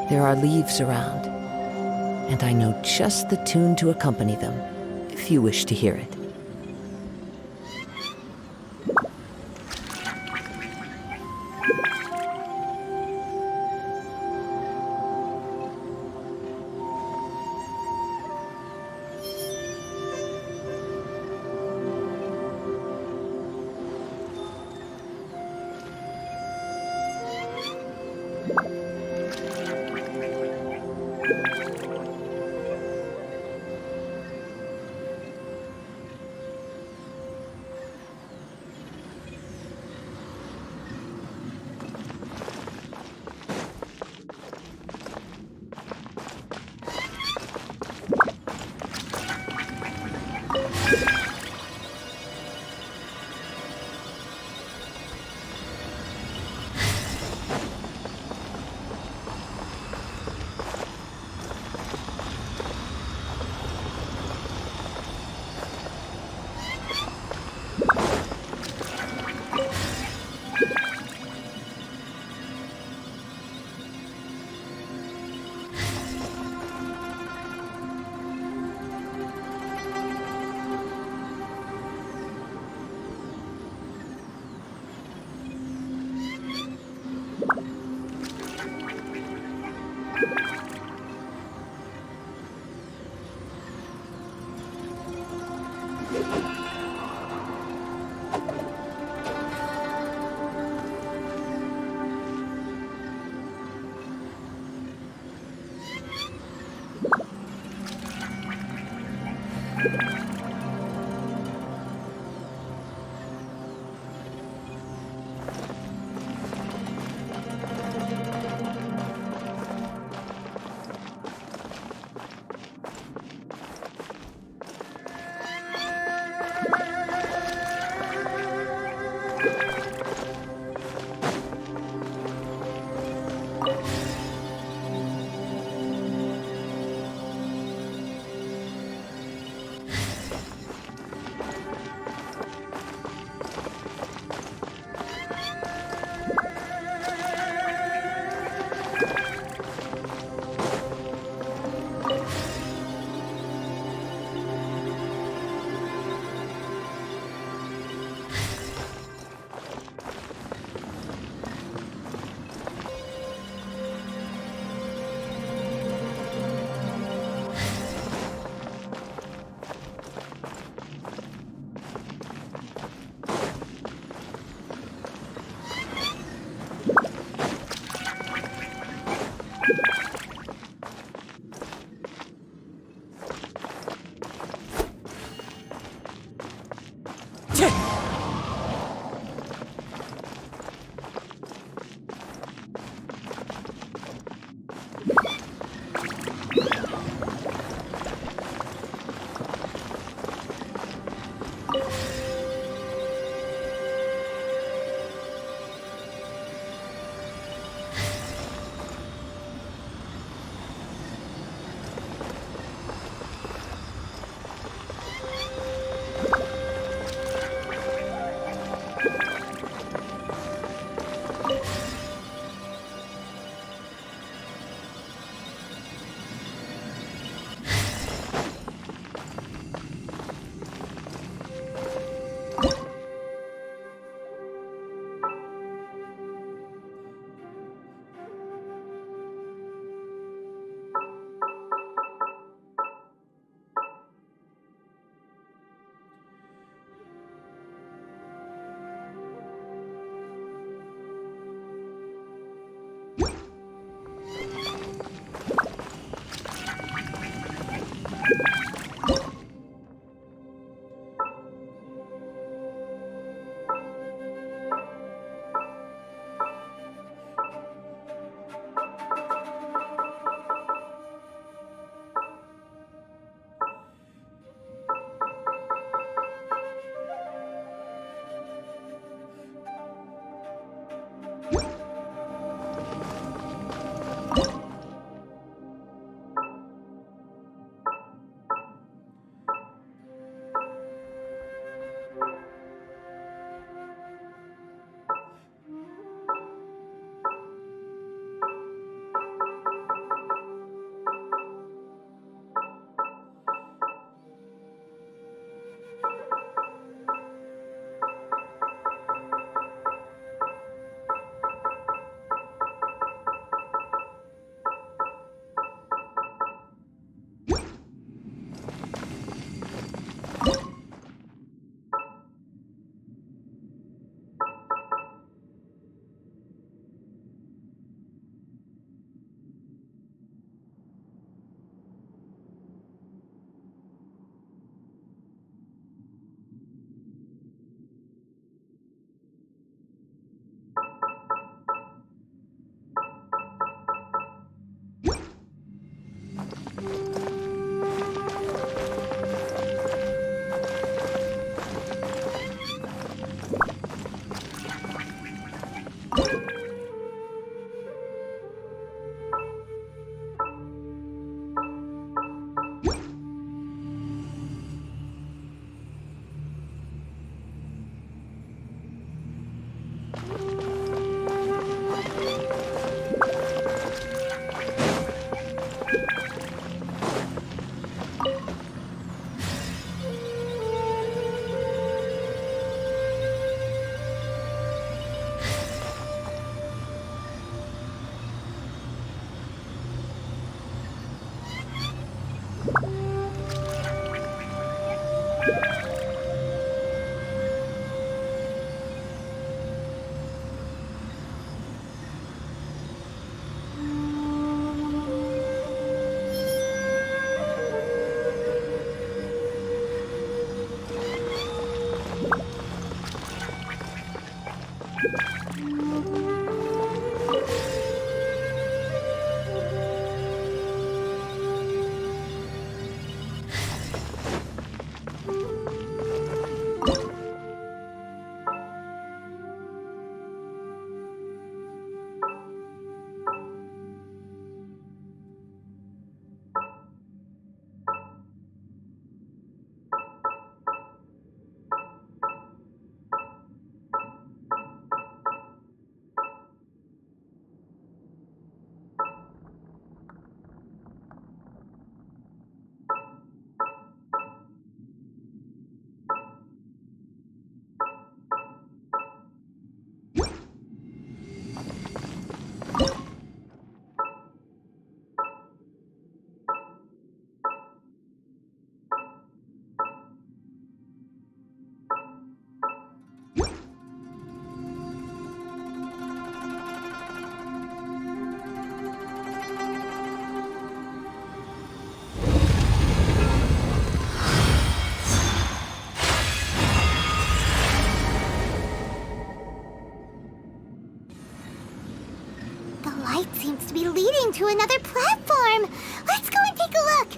There are leaves around, and I know just the tune to accompany them, if you wish to hear it. light seems to be leading to another platform. Let's go and take a look.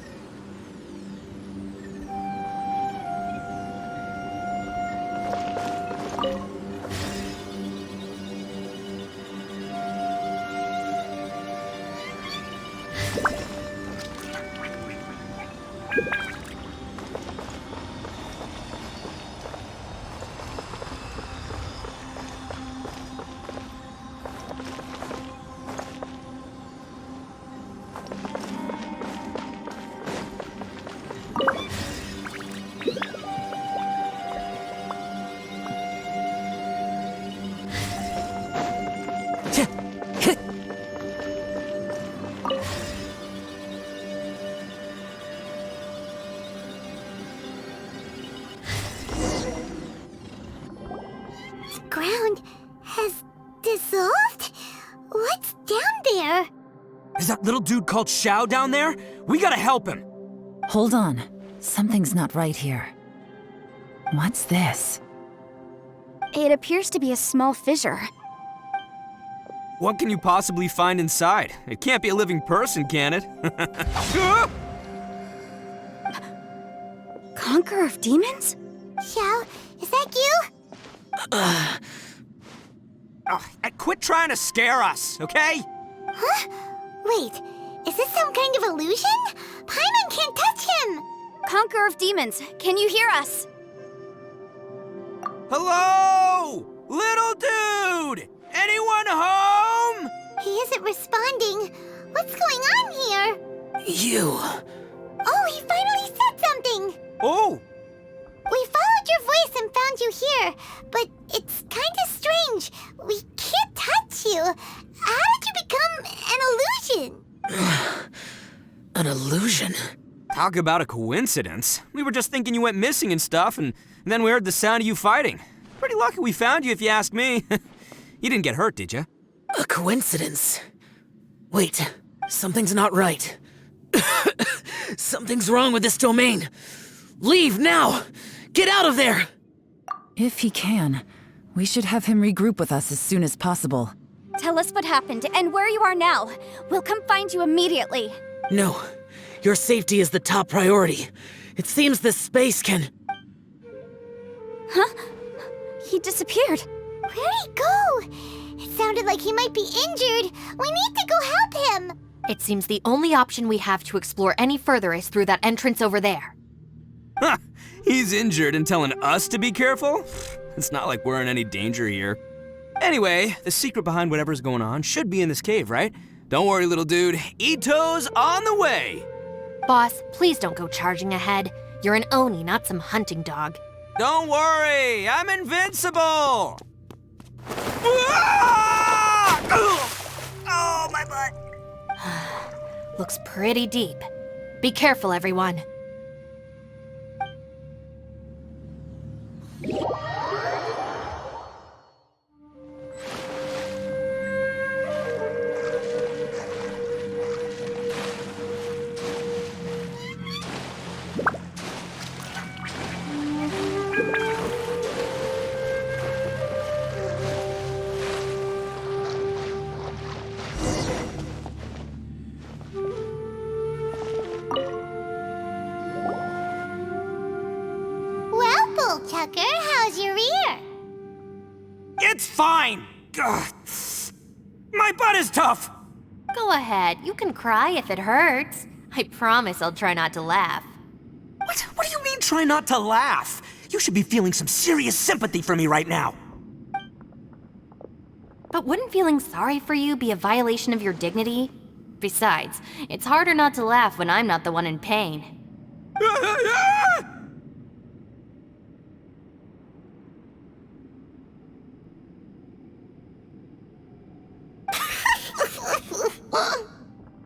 Ground has dissolved? What's down there? Is that little dude called Xiao down there? We gotta help him! Hold on. Something's not right here. What's this? It appears to be a small fissure. What can you possibly find inside? It can't be a living person, can it? Conqueror of demons? Xiao, is that you? Quit trying to scare us, okay? Huh? Wait, is this some kind of illusion? Paimon can't touch him! Conqueror of demons, can you hear us? Hello? Little dude! Anyone home? He isn't responding. What's going on here? You. Oh, he finally said something! Oh! We followed your voice and found you here, but it's kind of strange. We can't touch you. How did you become an illusion? An illusion? Talk about a coincidence. We were just thinking you went missing and stuff, and then we heard the sound of you fighting. Pretty lucky we found you, if you ask me. You didn't get hurt, did you? A coincidence? Wait, something's not right. Something's wrong with this domain. Leave now! Get out of there! If he can, we should have him regroup with us as soon as possible. Tell us what happened and where you are now. We'll come find you immediately. No, your safety is the top priority. It seems this space can... Huh? He disappeared. Where'd he go? It sounded like he might be injured. We need to go help him. It seems the only option we have to explore any further is through that entrance over there. Huh, he's injured and telling us to be careful? It's not like we're in any danger here. Anyway, the secret behind whatever's going on should be in this cave, right? Don't worry, little dude. Ito's on the way! Boss, please don't go charging ahead. You're an Oni, not some hunting dog. Don't worry, I'm invincible! Ah! Oh, my butt! Looks pretty deep. Be careful, everyone. Tucker, how's your ear? It's fine! Ugh. My butt is tough! Go ahead, you can cry if it hurts. I promise I'll try not to laugh. What do you mean try not to laugh? You should be feeling some serious sympathy for me right now. But wouldn't feeling sorry for you be a violation of your dignity? Besides, it's harder not to laugh when I'm not the one in pain.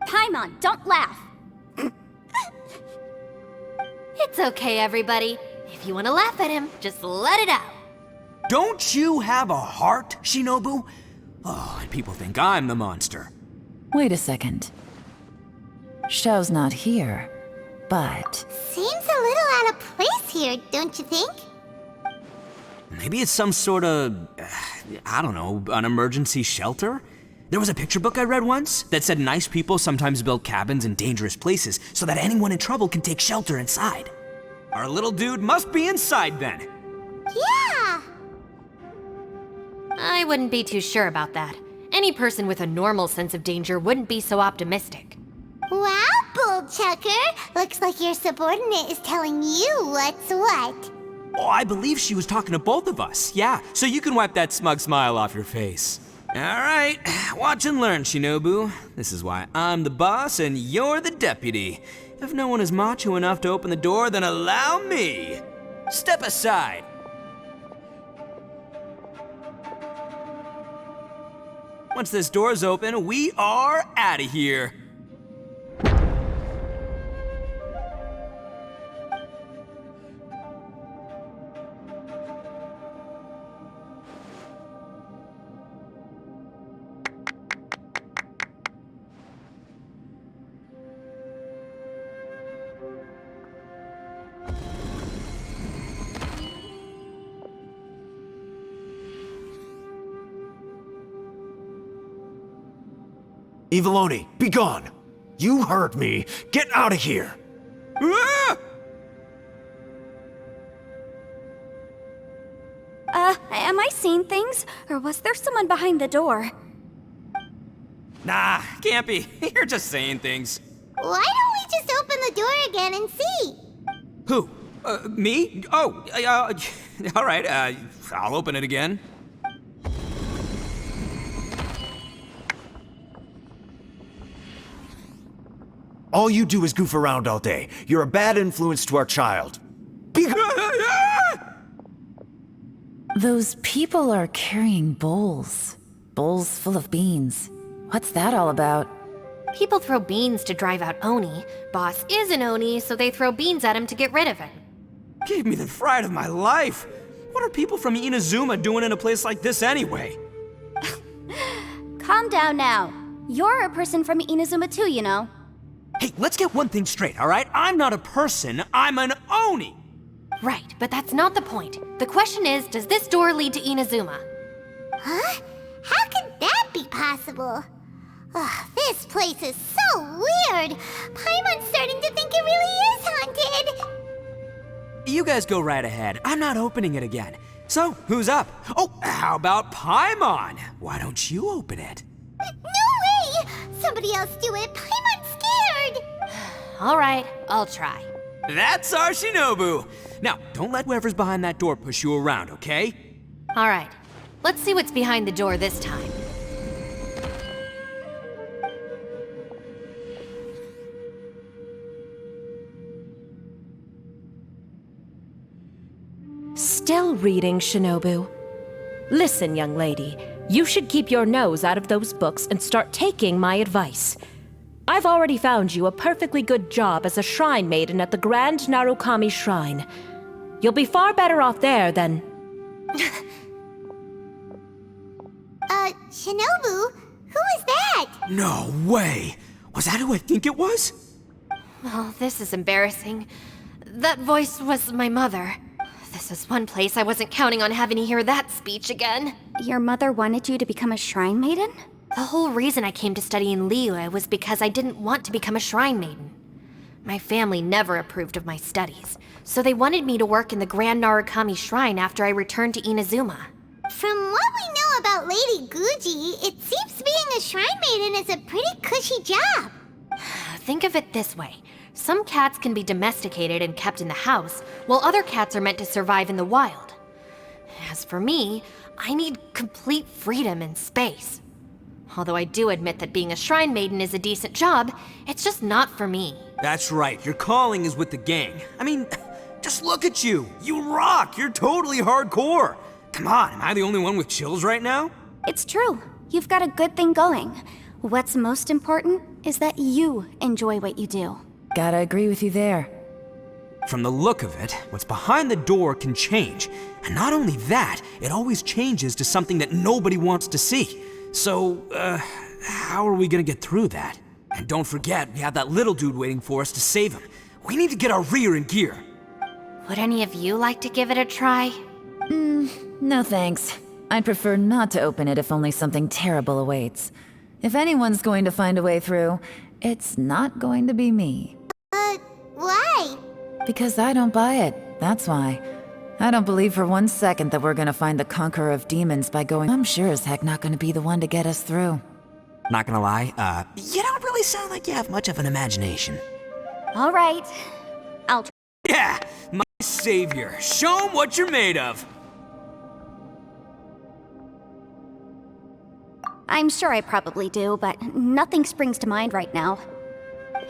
Paimon, don't laugh. It's okay, everybody. If you want to laugh at him, just let it out. Don't you have a heart, Shinobu? Oh, and people think I'm the monster. Wait a second. Xiao's not here, but... Seems a little out of place here, don't you think? Maybe it's some sort of, I don't know, an emergency shelter? There was a picture book I read once that said nice people sometimes build cabins in dangerous places so that anyone in trouble can take shelter inside. Our little dude must be inside then. Yeah! I wouldn't be too sure about that. Any person with a normal sense of danger wouldn't be so optimistic. Wow, Bull Chucker! Looks like your subordinate is telling you what's what. Oh, I believe she was talking to both of us. Yeah, so you can wipe that smug smile off your face. All right, watch and learn, Shinobu. This is why I'm the boss and you're the deputy. If no one is macho enough to open the door, then allow me. Step aside. Once this door's open, we are out of here. Eviloni, be gone! You heard me! Get out of here! Ah! Am I seeing things? Or was there someone behind the door? Nah, can't be. You're just saying things. Why don't we just open the door again and see? Who? Me? Oh, all right, I'll open it again. All you do is goof around all day. You're a bad influence to our child. Be Those people are carrying bowls. Bowls full of beans. What's that all about? People throw beans to drive out Oni. Boss is an Oni, so they throw beans at him to get rid of him. Gave me the fright of my life. What are people from Inazuma doing in a place like this anyway? Calm down now. You're a person from Inazuma too, you know. Hey, let's get one thing straight, all right? I'm not a person, I'm an Oni! Right, but that's not the point. The question is, does this door lead to Inazuma? Huh? How could that be possible? Ugh, this place is so weird. Paimon's starting to think it really is haunted. You guys go right ahead. I'm not opening it again. So, who's up? Oh, how about Paimon? Why don't you open it? No way! Somebody else do it. Paimon's scared. All right, I'll try. That's our Shinobu! Now, don't let whoever's behind that door push you around, okay? All right, let's see what's behind the door this time. Still reading, Shinobu. Listen, young lady, you should keep your nose out of those books and start taking my advice. I've already found you a perfectly good job as a shrine maiden at the Grand Narukami Shrine. You'll be far better off there than... Shinobu? Who is that? No way! Was that who I think it was? Oh, this is embarrassing. That voice was my mother. This is one place I wasn't counting on having to hear that speech again. Your mother wanted you to become a shrine maiden? The whole reason I came to study in Liyue was because I didn't want to become a shrine maiden. My family never approved of my studies, so they wanted me to work in the Grand Narukami Shrine after I returned to Inazuma. From what we know about Lady Guji, it seems being a shrine maiden is a pretty cushy job. Think of it this way. Some cats can be domesticated and kept in the house, while other cats are meant to survive in the wild. As for me, I need complete freedom and space. Although I do admit that being a shrine maiden is a decent job, it's just not for me. That's right, your calling is with the gang. I mean, just look at you. You rock, you're totally hardcore. Come on, am I the only one with chills right now? It's true. You've got a good thing going. What's most important is that you enjoy what you do. Gotta agree with you there. From the look of it, what's behind the door can change. And not only that, it always changes to something that nobody wants to see. So, how are we gonna get through that? And don't forget, we have that little dude waiting for us to save him. We need to get our rear in gear. Would any of you like to give it a try? No thanks. I'd prefer not to open it if only something terrible awaits. If anyone's going to find a way through, it's not going to be me. Why? Because I don't buy it, that's why. I don't believe for 1 second that we're gonna find the conqueror of demons by going. I'm sure as heck not gonna be the one to get us through. Not gonna lie, you don't really sound like you have much of an imagination. All right. I'll try. Yeah, my savior. Show 'em what you're made of. I'm sure I probably do, but nothing springs to mind right now.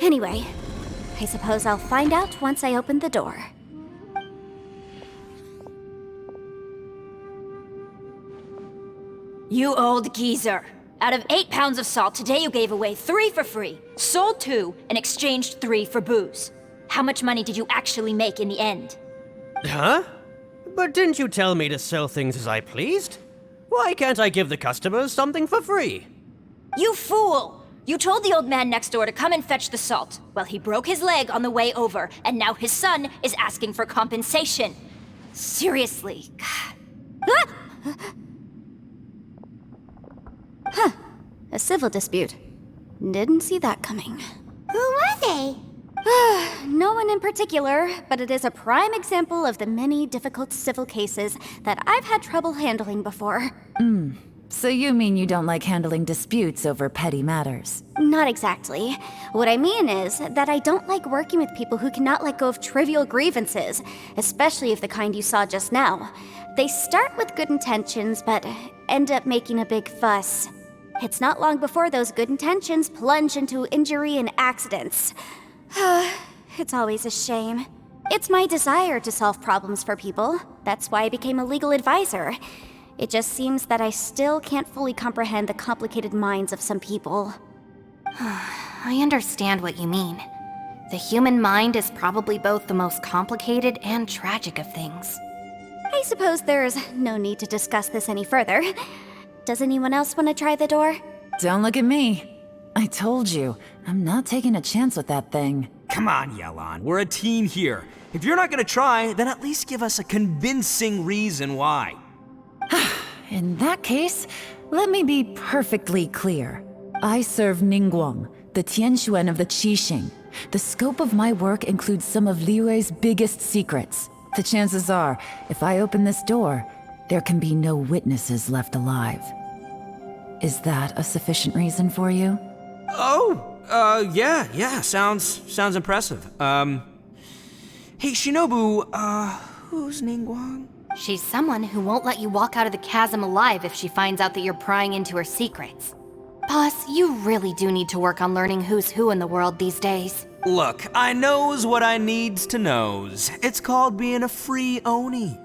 Anyway, I suppose I'll find out once I open the door. You old geezer. Out of 8 pounds of salt, today you gave away 3 for free, sold 2, and exchanged 3 for booze. How much money did you actually make in the end? Huh? But didn't you tell me to sell things as I pleased? Why can't I give the customers something for free? You fool! You told the old man next door to come and fetch the salt. Well, he broke his leg on the way over, and now his son is asking for compensation. Seriously. A civil dispute. Didn't see that coming. Who were they? No one in particular, but it is a prime example of the many difficult civil cases that I've had trouble handling before. So you mean you don't like handling disputes over petty matters? Not exactly. What I mean is that I don't like working with people who cannot let go of trivial grievances, especially of the kind you saw just now. They start with good intentions, but end up making a big fuss. It's not long before those good intentions plunge into injury and accidents. It's always a shame. It's my desire to solve problems for people. That's why I became a legal advisor. It just seems that I still can't fully comprehend the complicated minds of some people. I understand what you mean. The human mind is probably both the most complicated and tragic of things. I suppose there's no need to discuss this any further. Does anyone else want to try the door? Don't look at me. I told you, I'm not taking a chance with that thing. Come on, Yelan, we're a team here. If you're not gonna try, then at least give us a convincing reason why. In that case, let me be perfectly clear. I serve Ningguang, the Tianxuan of the Qixing. The scope of my work includes some of Liyue's biggest secrets. The chances are, if I open this door, there can be no witnesses left alive. Is that a sufficient reason for you? Yeah, sounds impressive. Hey, Shinobu, who's Ningguang? She's someone who won't let you walk out of the chasm alive if she finds out that you're prying into her secrets. Boss, you really do need to work on learning who's who in the world these days. Look, I knows what I needs to knows. It's called being a free Oni.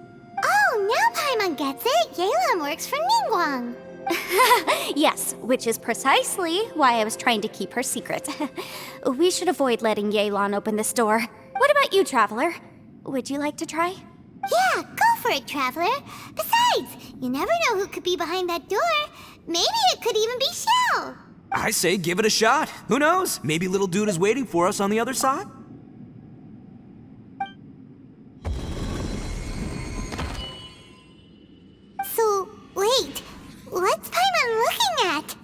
Oh, now Paimon gets it. Yelan works for Ningguang. Yes, which is precisely why I was trying to keep her secret. We should avoid letting Yelan open this door. What about you, Traveler? Would you like to try? Yeah, go for it, Traveler. Besides, you never know who could be behind that door. Maybe it could even be Shell. I say give it a shot. Who knows? Maybe little dude is waiting for us on the other side. So, wait. What's Paimon looking at?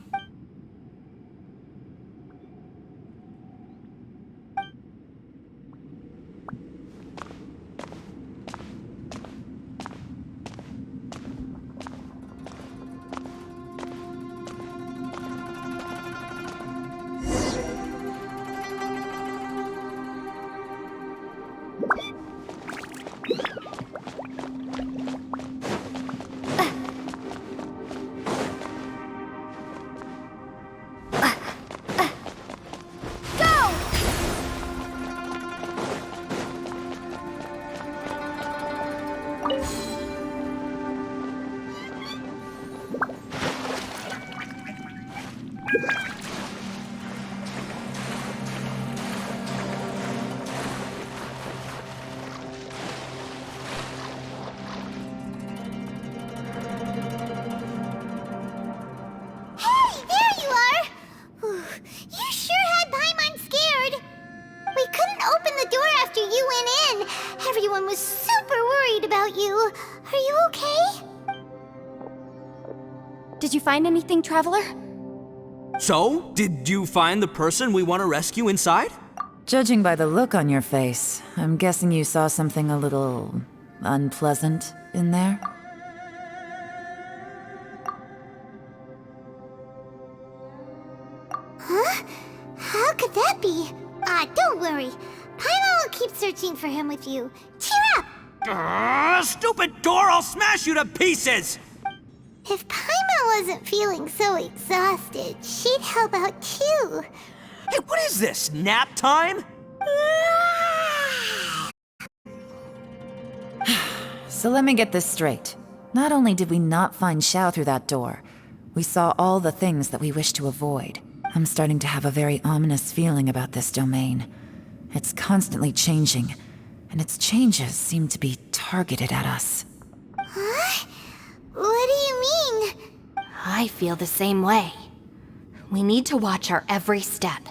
Everyone was super worried about you. Are you okay? Did you find anything, Traveler? So, did you find the person we want to rescue inside? Judging by the look on your face, I'm guessing you saw something a little unpleasant in there? Huh? How could that be? Don't worry. Paimon will keep searching for him with you. Cheer up! Stupid door! I'll smash you to pieces! If Paimon wasn't feeling so exhausted, she'd help out too. Hey, what is this? Nap time? So let me get this straight. Not only did we not find Xiao through that door, we saw all the things that we wish to avoid. I'm starting to have a very ominous feeling about this domain. It's constantly changing, and its changes seem to be targeted at us. Huh? What do you mean? I feel the same way. We need to watch our every step.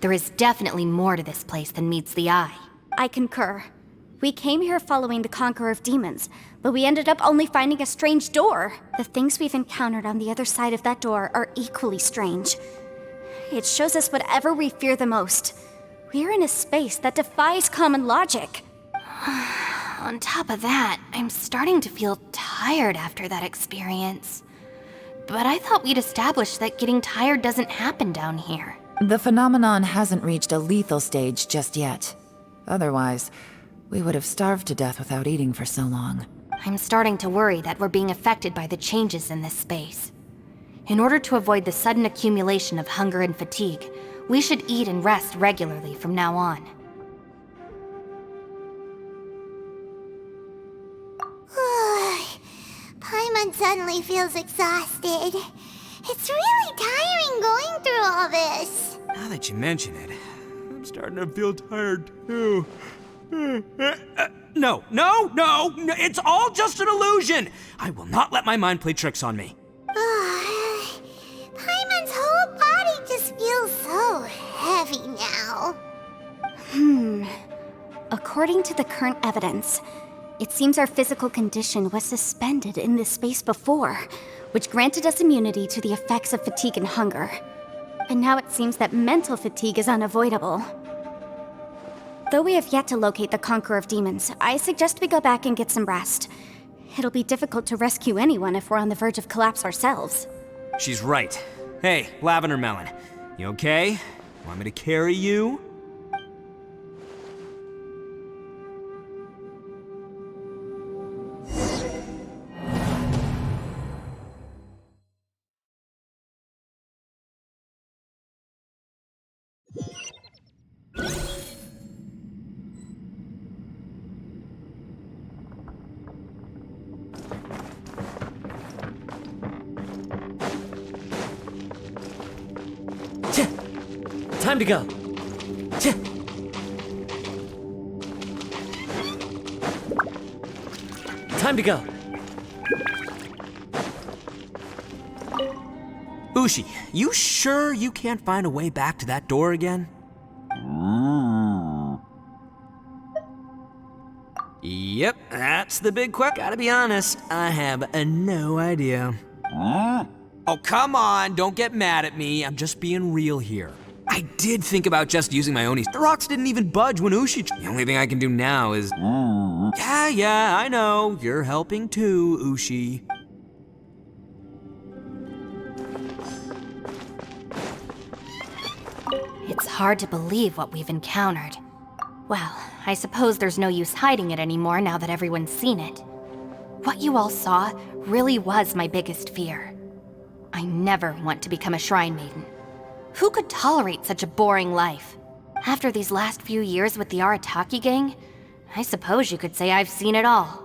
There is definitely more to this place than meets the eye. I concur. We came here following the Conqueror of Demons, but we ended up only finding a strange door. The things we've encountered on the other side of that door are equally strange. It shows us whatever we fear the most. We're in a space that defies common logic. On top of that, I'm starting to feel tired after that experience. But I thought we'd established that getting tired doesn't happen down here. The phenomenon hasn't reached a lethal stage just yet. Otherwise, we would have starved to death without eating for so long. I'm starting to worry that we're being affected by the changes in this space. In order to avoid the sudden accumulation of hunger and fatigue, we should eat and rest regularly from now on. Paimon suddenly feels exhausted. It's really tiring going through all this. Now that you mention it, I'm starting to feel tired too. No, it's all just an illusion! I will not let my mind play tricks on me. Paimon's whole body just feels so heavy now. According to the current evidence, it seems our physical condition was suspended in this space before, which granted us immunity to the effects of fatigue and hunger. But now it seems that mental fatigue is unavoidable. Though we have yet to locate the Conqueror of Demons, I suggest we go back and get some rest. It'll be difficult to rescue anyone if we're on the verge of collapse ourselves. She's right. Hey, Lavender Melon, you okay? Want me to carry you? Time to go. Time to go. Ushi, you sure you can't find a way back to that door again? Yep, that's the big question. Gotta be honest, I have no idea. Oh, come on, don't get mad at me. I'm just being real here. I did think about just using my Onis. The rocks didn't even budge when Ushi... The only thing I can do now is... Yeah, I know. You're helping too, Ushi. It's hard to believe what we've encountered. Well, I suppose there's no use hiding it anymore now that everyone's seen it. What you all saw really was my biggest fear. I never want to become a shrine maiden. Who could tolerate such a boring life? After these last few years with the Arataki gang, I suppose you could say I've seen it all.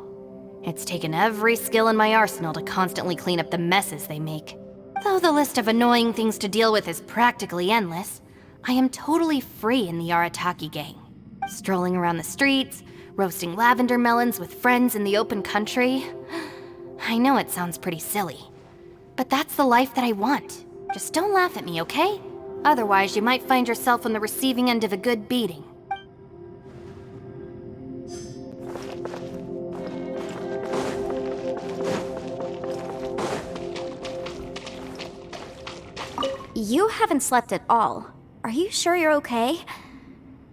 It's taken every skill in my arsenal to constantly clean up the messes they make. Though the list of annoying things to deal with is practically endless, I am totally free in the Arataki gang. Strolling around the streets, roasting lavender melons with friends in the open country. I know it sounds pretty silly, but that's the life that I want. Just don't laugh at me, okay? Otherwise, you might find yourself on the receiving end of a good beating. You haven't slept at all. Are you sure you're okay?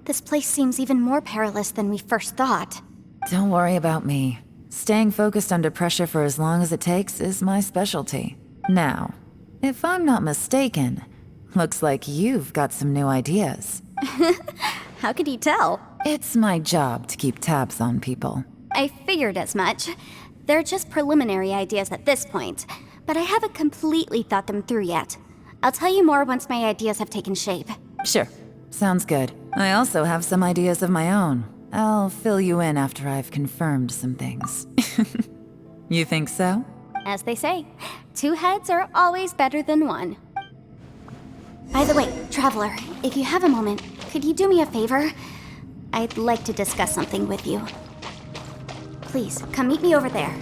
This place seems even more perilous than we first thought. Don't worry about me. Staying focused under pressure for as long as it takes is my specialty. Now, if I'm not mistaken, looks like you've got some new ideas. How could you tell? It's my job to keep tabs on people. I figured as much. They're just preliminary ideas at this point, but I haven't completely thought them through yet. I'll tell you more once my ideas have taken shape. Sure, sounds good. I also have some ideas of my own. I'll fill you in after I've confirmed some things. You think so? As they say, 2 heads are always better than 1. By the way, Traveler, if you have a moment, could you do me a favor? I'd like to discuss something with you. Please, come meet me over there.